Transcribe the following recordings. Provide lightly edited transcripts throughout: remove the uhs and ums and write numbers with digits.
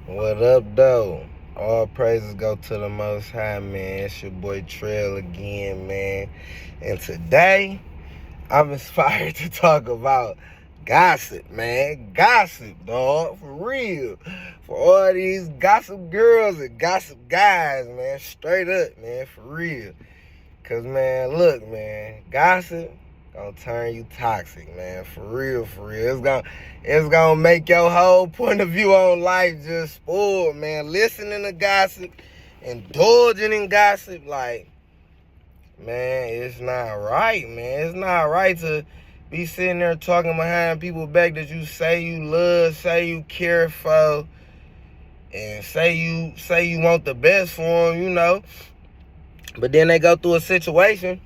What up, though? All praises go to the Most High, man. It's your boy Trail again, man. And today, I'm inspired to talk about gossip, man. Gossip, dog. For real. For all these gossip girls and gossip guys, man. Straight up, man. For real. Because, man, look, man. Gossip gonna turn you toxic, man. For real, for real. It's gonna make your whole point of view on life just spoiled, man. Listening to gossip, indulging in gossip, like, man, it's not right, man. It's not right to be sitting there talking behind people's back that you say you love, say you care for, and say you want the best for them, But then they go through a situation,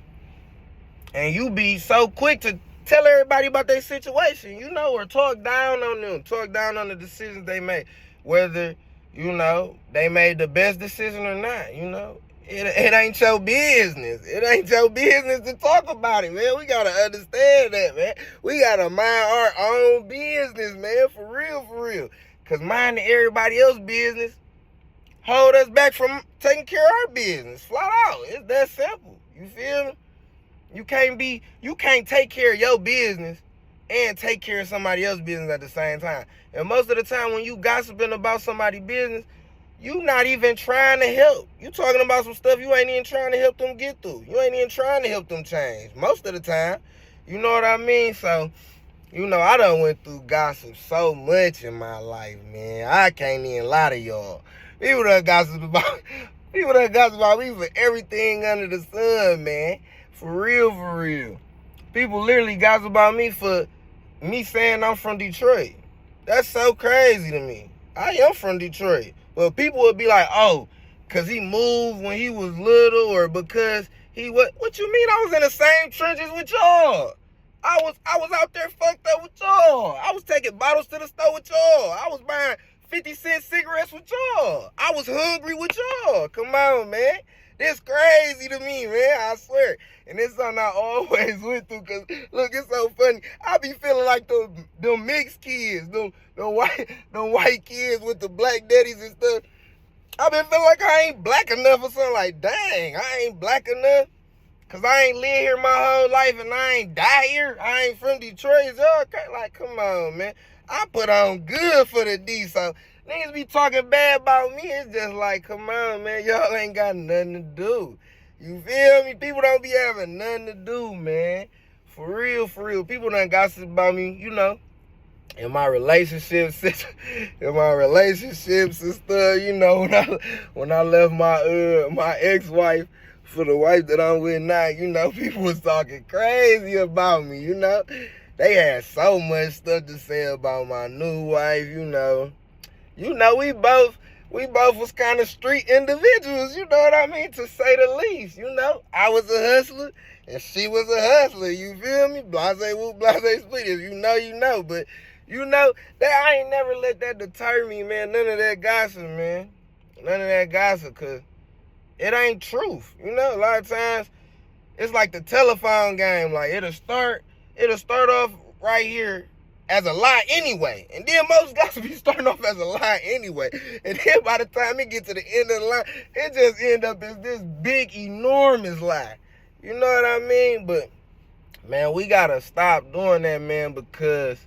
and you be so quick to tell everybody about their situation, or talk down on them, talk down on the decisions they made, whether, they made the best decision or not, It ain't your business. It ain't your business to talk about it, man. We got to understand that, man. We got to mind our own business, man, for real, for real. Because minding everybody else's business hold us back from taking care of our business, flat out. It's that simple. You feel me? You can't take care of your business and take care of somebody else's business at the same time. And most of the time when you gossiping about somebody's business, you not even trying to help. You talking about some stuff you ain't even trying to help them get through. You ain't even trying to help them change most of the time. You know what I mean? So, I done went through gossip so much in my life, man. I can't even lie to y'all. People done gossip about me for everything under the sun, man. For real, for real. People literally gossip about me for me saying I'm from Detroit. That's so crazy to me. I am from Detroit. But people would be like, oh, because he moved when he was little, or because what you mean I was in the same trenches with y'all? I was out there fucked up with y'all. I was taking bottles to the store with y'all. I was buying 50-cent cigarettes with y'all. I was hungry with y'all. Come on, man. This crazy to me, man. I swear. And it's something I always went through, because, look, it's so funny. I be feeling like them mixed kids, them white kids with the black daddies and stuff. I been feeling like I ain't black enough or something. Like, dang, I ain't black enough. Because I ain't lived here my whole life and I ain't die here. I ain't from Detroit. Y'all, like, come on, man. I put on good for the D, so niggas be talking bad about me. It's just like, come on, man. Y'all ain't got nothing to do. You feel me? People don't be having nothing to do, man. For real, for real. People done gossip about me, in my relationships, and stuff, when I left my ex-wife for the wife that I'm with now, people was talking crazy about me, They had so much stuff to say about my new wife, we both was kind of street individuals, you know what I mean, to say the least, I was a hustler and she was a hustler, you feel me? Blase whoop, blase split. If you know, but that I ain't never let that deter me, man. None of that gossip, man. None of that gossip, cause it ain't truth. A lot of times it's like the telephone game. Like it'll start off right here as a lie anyway. And then most gossip be starting off as a lie anyway. And then by the time it get to the end of the line, it just end up as this big, enormous lie. You know what I mean? But, man, we gotta stop doing that, man, because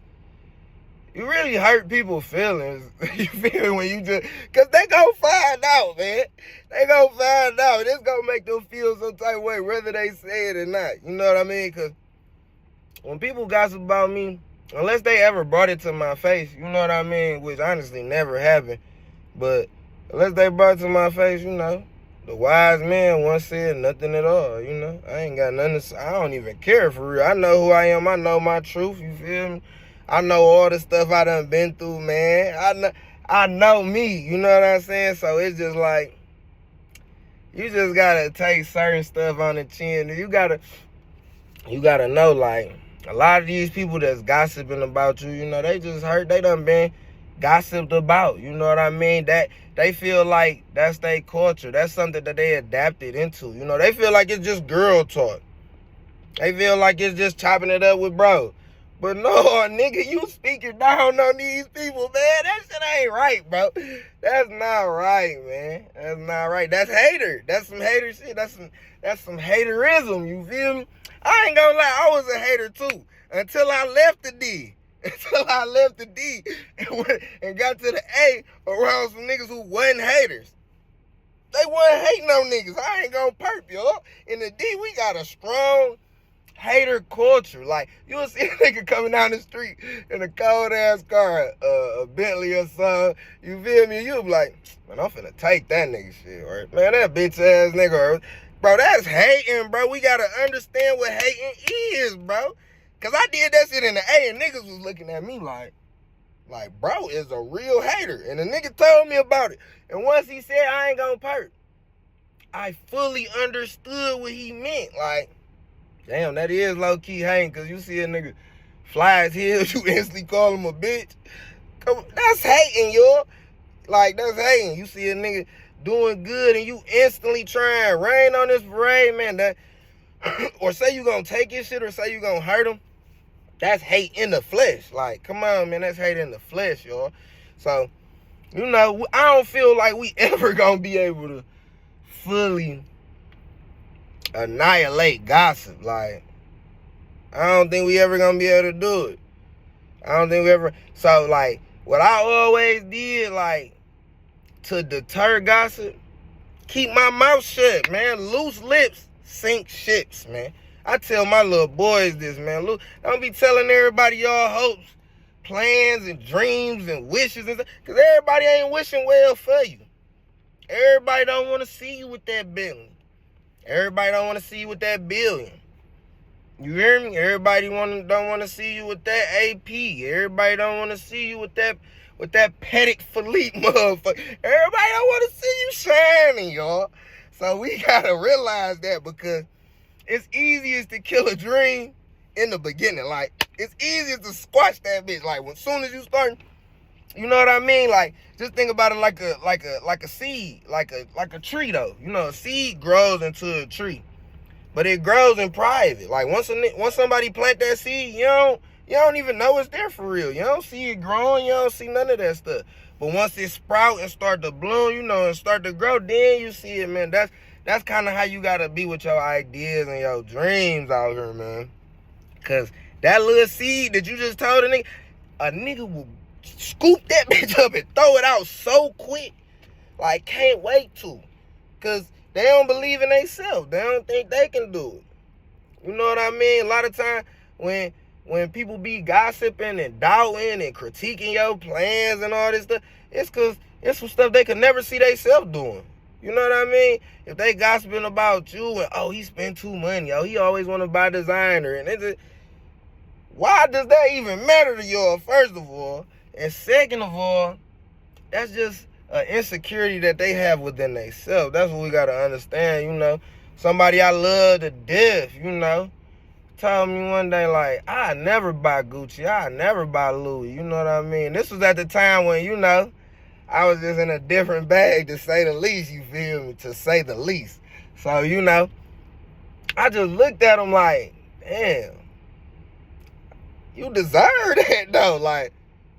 you really hurt people's feelings. You feel me? When you because they gonna find out, man. They gonna find out. It's gonna make them feel some type of way, whether they say it or not. You know what I mean? Because when people gossip about me, unless they ever brought it to my face, you know what I mean? Which honestly never happened. But unless they brought it to my face, the wise man once said nothing at all, I ain't got nothing to say. I don't even care for real. I know who I am. I know my truth, you feel me? I know all the stuff I done been through, man. I know me, you know what I'm saying? So it's just like, you just gotta take certain stuff on the chin. You gotta know, like, a lot of these people that's gossiping about you, they just hurt. They done been gossiped about, you know what I mean? That they feel like that's their culture. That's something that they adapted into. They feel like it's just girl talk. They feel like it's just chopping it up with bro. But no, nigga, you speaking down on these people, man. That shit ain't right, bro. That's not right, man. That's not right. That's hater. That's some hater shit. That's some haterism, you feel me? I ain't gonna lie, I was a hater too. Until I left the D. Until I left the D and got to the A around some niggas who wasn't haters. They wasn't hating on niggas. I ain't gonna perp, y'all. In the D, we got a strong hater culture. Like, you'll see a nigga coming down the street in a cold ass car, a Bentley or something. You feel me? You'll be like, man, I'm finna take that nigga shit, right? Man, that bitch ass nigga, bro, that's hating, bro. We gotta understand what hating is, bro. Cause I did that shit in the A and niggas was looking at me like, bro is a real hater. And the nigga told me about it. And once he said I ain't gonna perk, I fully understood what he meant. Like, damn, that is low-key hating, because you see a nigga fly his heels, you instantly call him a bitch. Come on, that's hating, yo. Like, that's hating. You see a nigga doing good and you instantly try and rain on this parade, man. That, or say you gonna take his shit or say you gonna hurt him. That's hate in the flesh. Like, come on, man. That's hate in the flesh, y'all. So, you know, I don't feel like we ever gonna be able to fully annihilate gossip. Like, I don't think we ever gonna be able to do it. I don't think we ever. So, like, what I always did, like, to deter gossip, keep my mouth shut, man. Loose lips sink ships, man. I tell my little boys this, man. Look, don't be telling everybody y'all hopes, plans, and dreams and wishes and stuff, because everybody ain't wishing well for you. Everybody don't want to see you with that billion. Everybody don't want to see you with that billion. You hear me? Everybody don't want to see you with that AP. Everybody don't want to see you with that Patek Philippe motherfucker. Everybody don't want to see you shining, y'all. So we gotta realize that, because it's easiest to kill a dream in the beginning. Like, it's easiest to squash that bitch. Like, as soon as you start, you know what I mean? Like, just think about it like a seed, like a tree though. You know, a seed grows into a tree, but it grows in private. Like, once somebody plant that seed, you don't even know it's there for real. You don't see it growing. You don't see none of that stuff. But once it sprout and start to bloom, you know, and start to grow, then you see it, man. That's kind of how you got to be with your ideas and your dreams out here, man. Because that little seed that you just told a nigga will scoop that bitch up and throw it out so quick. Like, can't wait to. Because they don't believe in themselves. They don't think they can do it. You know what I mean? A lot of time when people be gossiping and doubting and critiquing your plans and all this stuff, it's because it's some stuff they could never see themselves doing. You know what I mean? If they gossiping about you and, oh, he spend too money, oh, he always want to buy designer, and why does that even matter to y'all, first of all? And second of all, that's just an insecurity that they have within themselves. That's what we got to understand, you know. Somebody I love to death, you know, told me one day, like, I never buy Gucci, I never buy Louis, you know what I mean? This was at the time when, you know, I was just in a different bag, to say the least, you feel me, to say the least. So, you know, I just looked at him like, damn, you deserve that, though. Like,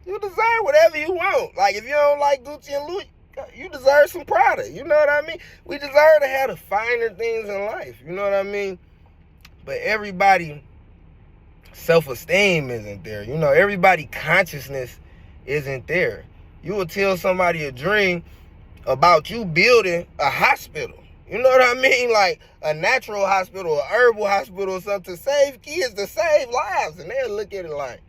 you deserve whatever you want. Like, if you don't like Gucci and Louis, you deserve some Prada, you know what I mean? We deserve to have the finer things in life, you know what I mean? But everybody self-esteem isn't there. You know, everybody consciousness isn't there. You will tell somebody a dream about you building a hospital. You know what I mean? Like a natural hospital, a herbal hospital or something, to save kids, to save lives. And they'll look at it like,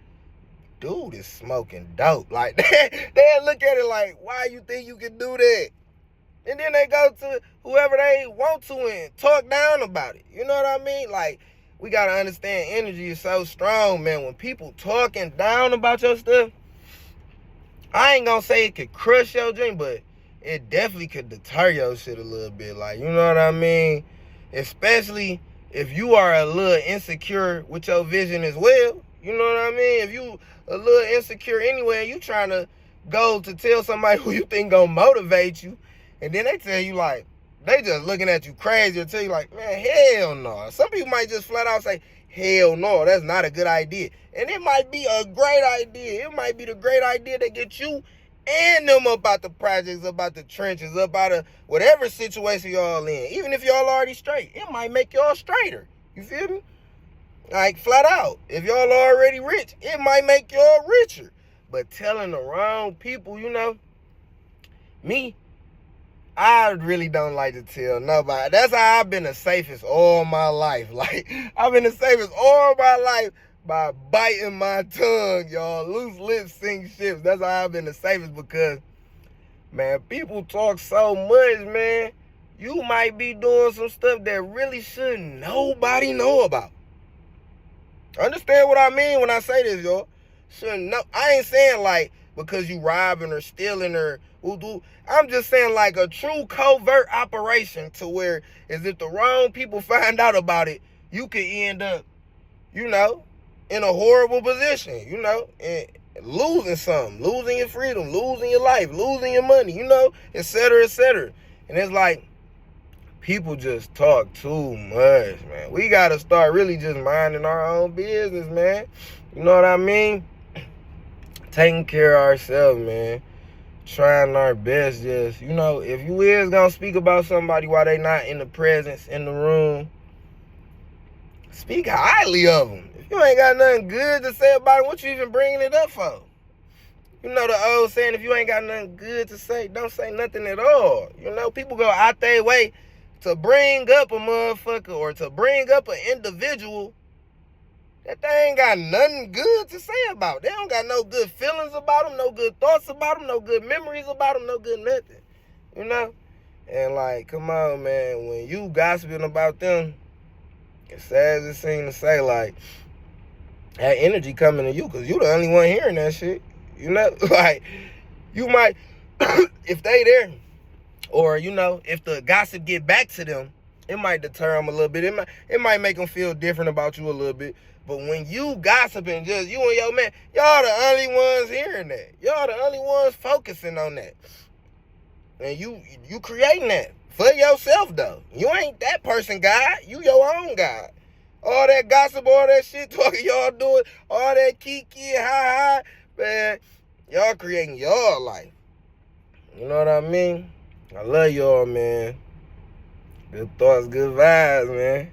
dude is smoking dope. Like, they'll look at it like, why you think you can do that? And then they go to whoever they want to and talk down about it. You know what I mean? Like, we got to understand energy is so strong, man. When people talking down about your stuff, I ain't gonna say it could crush your dream, but it definitely could deter your shit a little bit. Like, you know what I mean? Especially if you are a little insecure with your vision as well. You know what I mean? If you a little insecure anyway, you trying to go to tell somebody who you think gonna motivate you, and then they tell you, like, they just looking at you crazy, or tell you like, man, hell no. Some people might just flat out say, hell no, that's not a good idea. And it might be a great idea. It might be the great idea that get you and them up out the projects, up out the trenches, up out of whatever situation y'all in. Even if y'all already straight, it might make y'all straighter. You feel me? Like, flat out. If y'all already rich, it might make y'all richer. But telling the wrong people, me, I really don't like to tell nobody. That's how I've been the safest all my life. Like, I've been the safest all my life by biting my tongue, y'all. Loose lips sink ships. That's how I've been the safest because, man, people talk so much, man. You might be doing some stuff that really shouldn't nobody know about. Understand what I mean when I say this, y'all? Shouldn't know. I ain't saying like because you robbing or stealing or I'm just saying like a true covert operation to where is if the wrong people find out about it, you could end up, in a horrible position, and losing something, losing your freedom, losing your life, losing your money, et cetera, et cetera. And it's like, people just talk too much, man. We got to start really just minding our own business, man. You know what I mean? Taking care of ourselves, man. Trying our best, just, if you is going to speak about somebody while they not in the presence, in the room, speak highly of them. If you ain't got nothing good to say about it, what you even bringing it up for? You know the old saying, if you ain't got nothing good to say, don't say nothing at all. People go out their way to bring up a motherfucker or to bring up an individual that they ain't got nothing good to say about. They don't got no good feelings about them, no good thoughts about them, no good memories about them, no good nothing, And like, come on, man, when you gossiping about them, as sad as it seems to say, like, that energy coming to you because you the only one hearing that shit, Like, you might, if they there, or, if the gossip get back to them, it might deter them a little bit. It might make them feel different about you a little bit. But when you gossiping, just you and your man, y'all the only ones hearing that. Y'all the only ones focusing on that. And you creating that for yourself, though. You ain't that person God. You your own God. All that gossip, all that shit talking y'all doing, all that kiki, ha, man, y'all creating your life. You know what I mean? I love y'all, man. Good thoughts, good vibes, man.